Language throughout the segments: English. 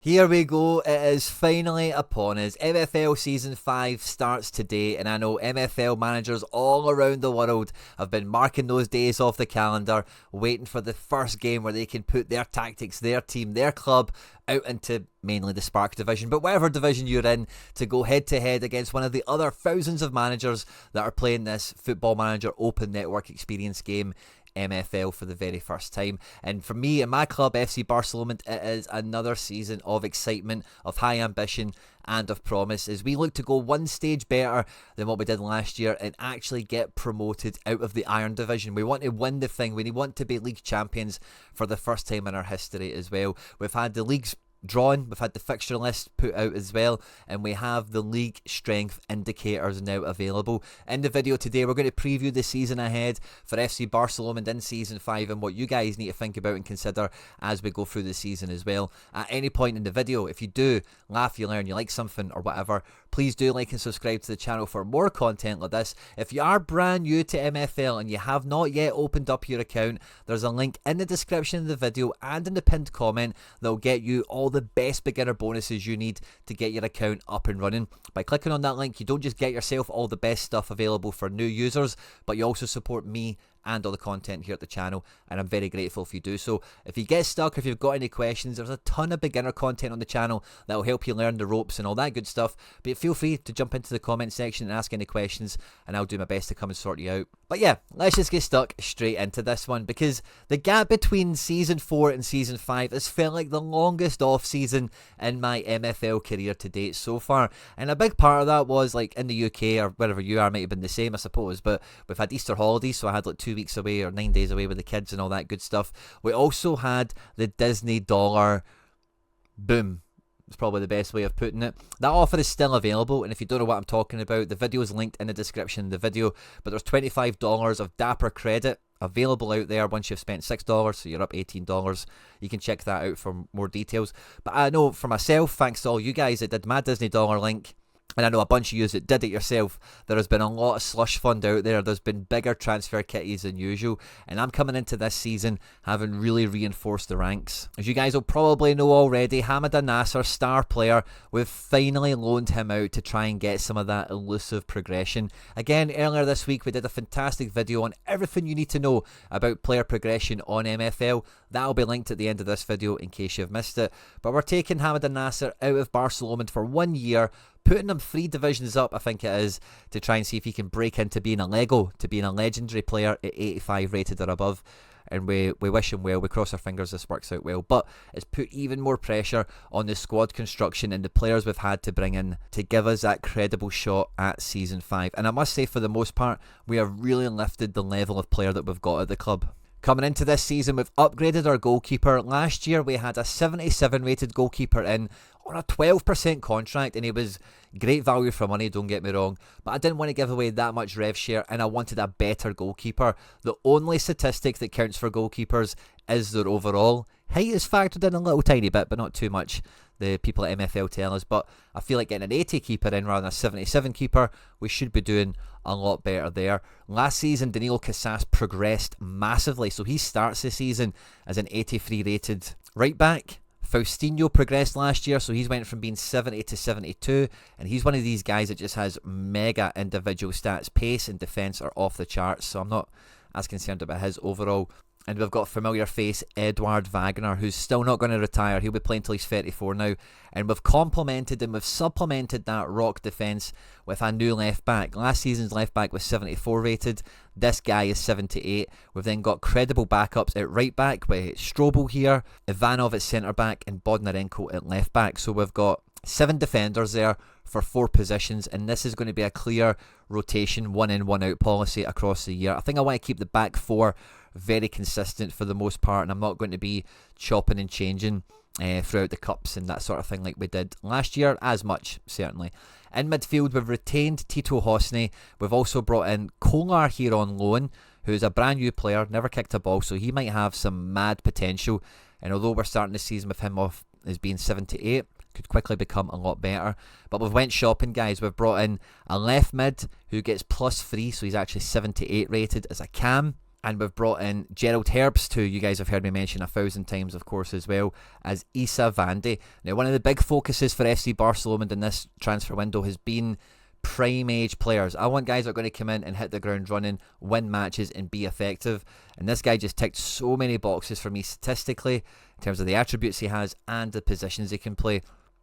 Here we go, it is finally upon us. MFL Season 5 starts today, and I know MFL managers all around the world have been marking those days off the calendar, waiting for the first game where they can put their tactics, their team, their club out into mainly the Spark division, but whatever division you're in, to go head to head against one of the other thousands of managers that are playing this Football Manager Open Network Experience game, MFL, for the very first time. And for me and my club, FC Barcelona, it is another season of excitement, of high ambition and of promise as we look to go one stage better than what we did last year and actually get promoted out of the Iron Division. We want to win the thing. We want to be league champions for the first time in our history as well. We've had the leagues drawn, we've had the fixture list put out as well, and we have the league strength indicators now available. In the video today, we're going to preview the season ahead for FC Barcelona in Season 5 and what you guys need to think about and consider as we go through the season as well. At any point in the video, if you do laugh, you learn, you like something or whatever, please do like and subscribe to the channel for more content like this. If you are brand new to MFL and you have not yet opened up your account, there's a link in the description of the video and in the pinned comment that will get you all the best beginner bonuses you need to get your account up and running. By clicking on that link, you don't just get yourself all the best stuff available for new users, but you also support me and all the content here at the channel, and I'm very grateful if you do so. If you get stuck, if you've got any questions, there's a ton of beginner content on the channel that will help you learn the ropes and all that good stuff, but feel free to jump into the comment section and ask any questions, and I'll do my best to come and sort you out. But yeah, let's just get stuck straight into this one, because the gap between Season 4 and Season 5 has felt like the longest off season in my MFL career to date so far, and a big part of that was, like, in the UK or wherever you are might have been the same, I suppose, but we've had Easter holidays, so I had like 2 weeks away or 9 days away with the kids and all that good stuff. We also had the Disney dollar boom. It's probably the best way of putting it. That offer is still available, and if you don't know what I'm talking about, the video is linked in the description of the video, but there's $25 of Dapper credit available out there once you've spent $6, so you're up $18. You can check that out for more details. But I know for myself, thanks to all you guys that did my Disney dollar link, and I know a bunch of you that did it yourself, there has been a lot of slush fund out there. There's been bigger transfer kitties than usual, and I'm coming into this season having really reinforced the ranks. As you guys will probably know already, Hamada Nasser, star player, we've finally loaned him out to try and get some of that elusive progression. Again, earlier this week we did a fantastic video on everything you need to know about player progression on MFL. That'll be linked at the end of this video in case you've missed it. But we're taking Hamada Nasser out of Barcelona for 1 year, putting him 3 divisions up, I think it is, to try and see if he can break into being a Lego, to being a legendary player at 85 rated or above. And we wish him well, we cross our fingers this works out well. But it's put even more pressure on the squad construction and the players we've had to bring in to give us that credible shot at Season 5. And I must say, for the most part, we have really lifted the level of player that we've got at the club. Coming into this season, we've upgraded our goalkeeper. Last year, we had a 77 rated goalkeeper in on a 12% contract, and he was great value for money, don't get me wrong, but I didn't want to give away that much rev share, and I wanted a better goalkeeper. The only statistic that counts for goalkeepers is their overall. Height is factored in a little tiny bit, but not too much, the people at MFL tell us. But I feel like getting an 80 keeper in rather than a 77 keeper, we should be doing a lot better there. Last season, Danilo Casas progressed massively, so he starts the season as an 83 rated right back. Faustino progressed last year, so he's went from being 70 to 72, and he's one of these guys that just has mega individual stats. Pace and defence are off the charts, so I'm not as concerned about his overall. And we've got familiar face Edward Wagner, who's still not going to retire. He'll be playing till he's 34 now. And we've complemented and we've supplemented that rock defence with a new left back. Last season's left back was 74 rated. This guy is 78. We've then got credible backups at right back with Strobel here, Ivanov at centre back, and Bodnarenko at left back. So we've got 7 defenders there for 4 positions, and this is going to be a clear rotation, 1 in, 1 out policy across the year. I think I want to keep the back 4 very consistent for the most part, and I'm not going to be chopping and changing throughout the cups and that sort of thing like we did last year as much, certainly. In midfield, we've retained Tito Hosni. We've also brought in Kolar here on loan, who's a brand new player, never kicked a ball, so he might have some mad potential. And although we're starting the season with him off as being 78, could quickly become a lot better. But we've went shopping, guys. We've brought in a left mid who gets +3, so he's actually 78 rated as a cam. And we've brought in Gerald Herbst, who you guys have heard me mention 1,000 times, of course, as well as Issa Vandy. Now, one of the big focuses for FC Barcelona in this transfer window has been prime age players. I want guys that are going to come in and hit the ground running, win matches, and be effective. And this guy just ticked so many boxes for me statistically, in terms of the attributes he has and the positions he can play.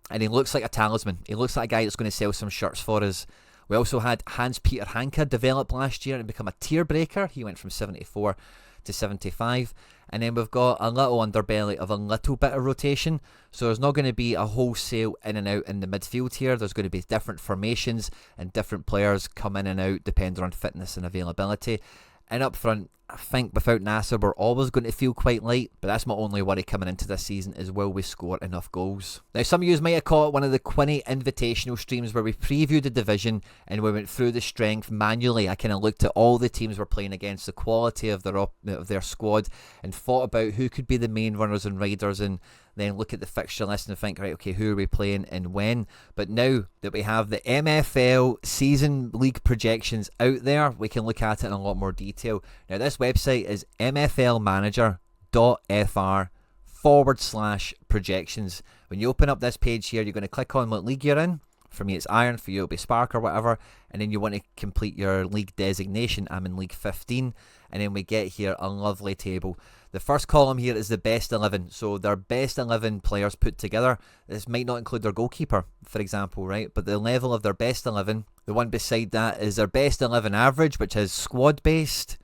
And he looks like a talisman. He looks like a guy that's going to sell some shirts for us. We also had Hans-Peter Hanke develop last year and become a tier breaker. He went from 74 to 75. And then we've got a little underbelly of a little bit of rotation. So there's not going to be a wholesale in and out in the midfield here. There's going to be different formations and different players come in and out depending on fitness and availability. And up front, I think without Nasser, we're always going to feel quite light, but that's my only worry coming into this season is will we score enough goals? Now, some of you might have caught one of the Quinny Invitational streams where we previewed the division and we went through the strength manually. I kind of looked at all the teams we're playing against, the quality of their squad, and thought about who could be the main runners and riders, and then look at the fixture list and think, right, okay, who are we playing and when? But now that we have the MFL season league projections out there, we can look at it in a lot more detail. Now, this website is mflmanager.fr/projections. When you open up this page here, you're going to click on what league you're in. For me, it's Iron. For you, it'll be Spark or whatever. And then you want to complete your league designation. I'm in League 15. And then we get here a lovely table. The first column here is the best 11. So their best 11 players put together. This might not include their goalkeeper, for example, right? But the level of their best 11. The one beside that is their best 11 average, which is squad-based.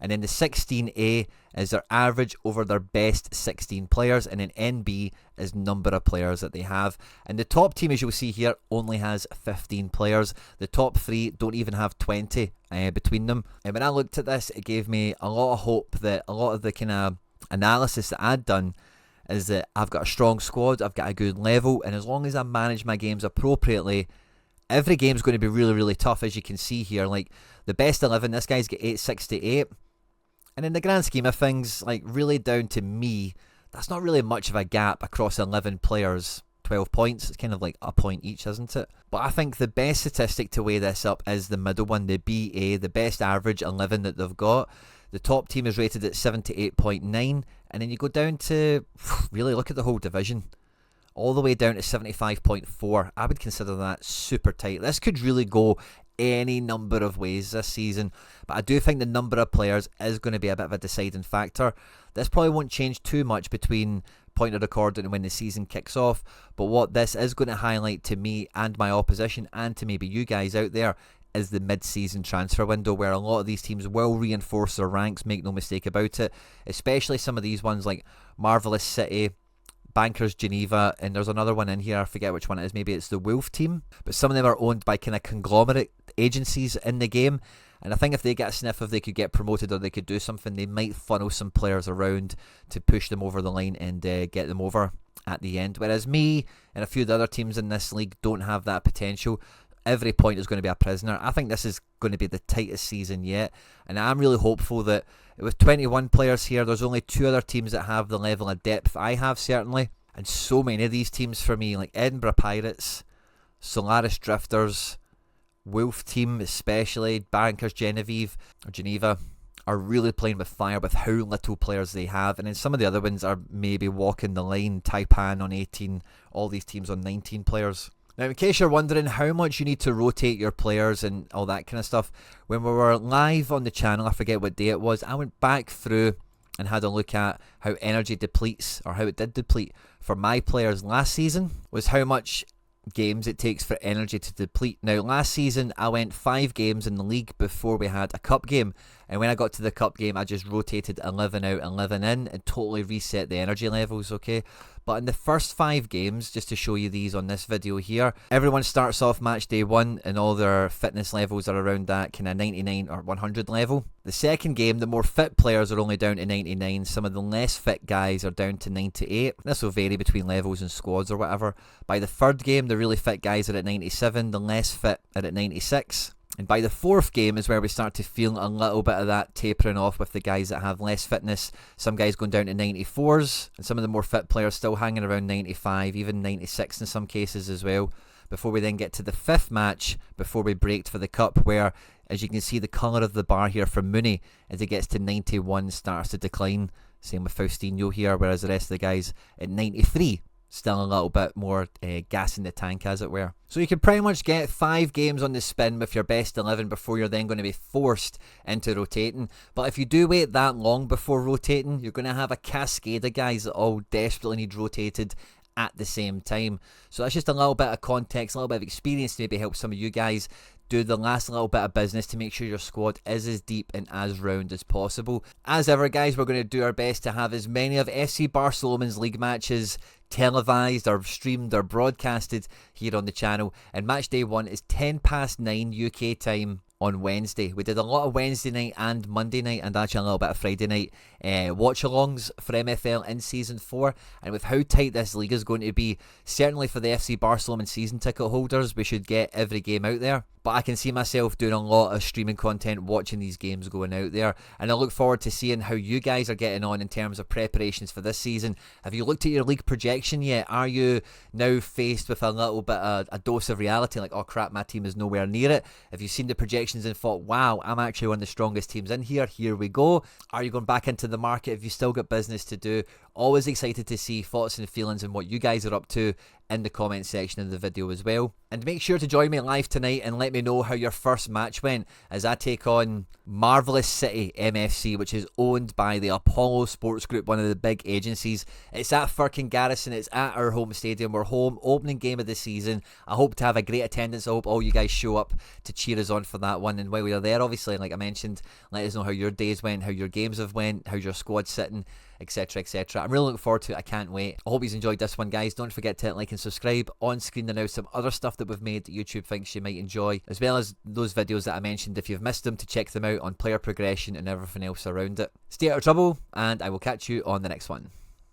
And then the 16A is their average over their best 16 players. And then NB is number of players that they have. And the top team, as you'll see here, only has 15 players. The top three don't even have 20 between them. And when I looked at this, it gave me a lot of hope that a lot of the kind of analysis that I'd done is that I've got a strong squad, I've got a good level, and as long as I manage my games appropriately, every game's going to be really, really tough, as you can see here. Like, the best 11, this guy's got 868. And in the grand scheme of things, like, really down to me, that's not really much of a gap across 11 players. 12 points, it's kind of like a point each, isn't it? But I think the best statistic to weigh this up is the middle one, the BA, the best average 11 that they've got. The top team is rated at 78.9, and then you go down to, really look at the whole division, all the way down to 75.4. I would consider that super tight. This could really go any number of ways this season, but I do think the number of players is going to be a bit of a deciding factor. This probably won't change too much between point of recording and when the season kicks off, but what this is going to highlight to me and my opposition, and to maybe you guys out there, is the mid-season transfer window, where a lot of these teams will reinforce their ranks, make no mistake about it, especially some of these ones like Marvelous City, Bankers Geneva, and there's another one in here, I forget which one it is, maybe it's the Wolf team, but some of them are owned by kind of conglomerate agencies in the game, and I think if they get a sniff of they could get promoted or they could do something, they might funnel some players around to push them over the line and get them over at the end, whereas me and a few of the other teams in this league don't have that potential. Every point is going to be a prisoner. I think this is going to be the tightest season yet, and I'm really hopeful that with 21 players here, there's only 2 other teams that have the level of depth I have, certainly, and so many of these teams for me, like Edinburgh Pirates, Solaris Drifters, Wolf team especially, Bankers Geneva, are really playing with fire with how little players they have, and then some of the other ones are maybe walking the line. Taipan on 18, all these teams on 19 players. Now, in case you're wondering how much you need to rotate your players and all that kind of stuff, when we were live on the channel, I forget what day it was, I went back through and had a look at how energy depletes, or how it did deplete for my players last season, was how much games it takes for energy to deplete. Now, last season I went 5 games in the league before we had a cup game, and when I got to the cup game I just rotated 11 out, 11 in, and totally reset the energy levels, okay? But in the first 5 games, just to show you these on this video here, everyone starts off match day 1 and all their fitness levels are around that kind of 99 or 100 level. The second game, the more fit players are only down to 99, some of the less fit guys are down to 98. This will vary between levels and squads or whatever. By the third game, the really fit guys are at 97, the less fit are at 96. And by the fourth game is where we start to feel a little bit of that tapering off with the guys that have less fitness. Some guys going down to 94s, and some of the more fit players still hanging around 95, even 96 in some cases as well. before we then get to the 5th match before we break for the cup, where, as you can see, the colour of the bar here for Mooney, as it gets to 91, starts to decline. Same with Faustino here, whereas the rest of the guys at 93, still a little bit more gas in the tank, as it were. So you can pretty much get 5 games on the spin with your best 11 before you're then going to be forced into rotating. But if you do wait that long before rotating, you're going to have a cascade of guys that all desperately need rotated at the same time. So that's just a little bit of context, a little bit of experience to maybe help some of you guys do the last little bit of business to make sure your squad is as deep and as round as possible. As ever, guys, we're going to do our best to have as many of FC Barcelona's league matches televised or streamed or broadcasted here on the channel, and match day 1 is 9:10 UK time on Wednesday. We did a lot of Wednesday night and Monday night, and actually a little bit of Friday night watch-alongs for MFL in Season 4, and with how tight this league is going to be, certainly for the FC Barcelona season ticket holders, we should get every game out there. But I can see myself doing a lot of streaming content, watching these games going out there, and I look forward to seeing how you guys are getting on in terms of preparations for this season. Have you looked at your league projection yet? Are you now faced with a little bit of a dose of reality, like, oh crap, my team is nowhere near it? Have you seen the projections and thought, wow, I'm actually one of the strongest teams in here, here we go? Are you going back into the market? Have you still got business to do? Always excited to see thoughts and feelings and what you guys are up to in the comment section of the video as well. And make sure to join me live tonight and let me know how your first match went, as I take on Marvellous City MFC, which is owned by the Apollo Sports Group, one of the big agencies. It's at Firkin Garrison, it's at our home stadium. We're home, opening game of the season. I hope to have a great attendance. I hope all you guys show up to cheer us on for that one. And while we are there, obviously, like I mentioned, let us know how your days went, how your games have went, how's your squad sitting, etc, etc. I'm really looking forward to it. I can't wait. I hope you enjoyed this one, guys. Don't forget to hit like and subscribe. On screen there now some other stuff that we've made that YouTube thinks you might enjoy, as well as those videos that I mentioned, if you've missed them, to check them out on player progression and everything else around it. Stay out of trouble, and I will catch you on the next one.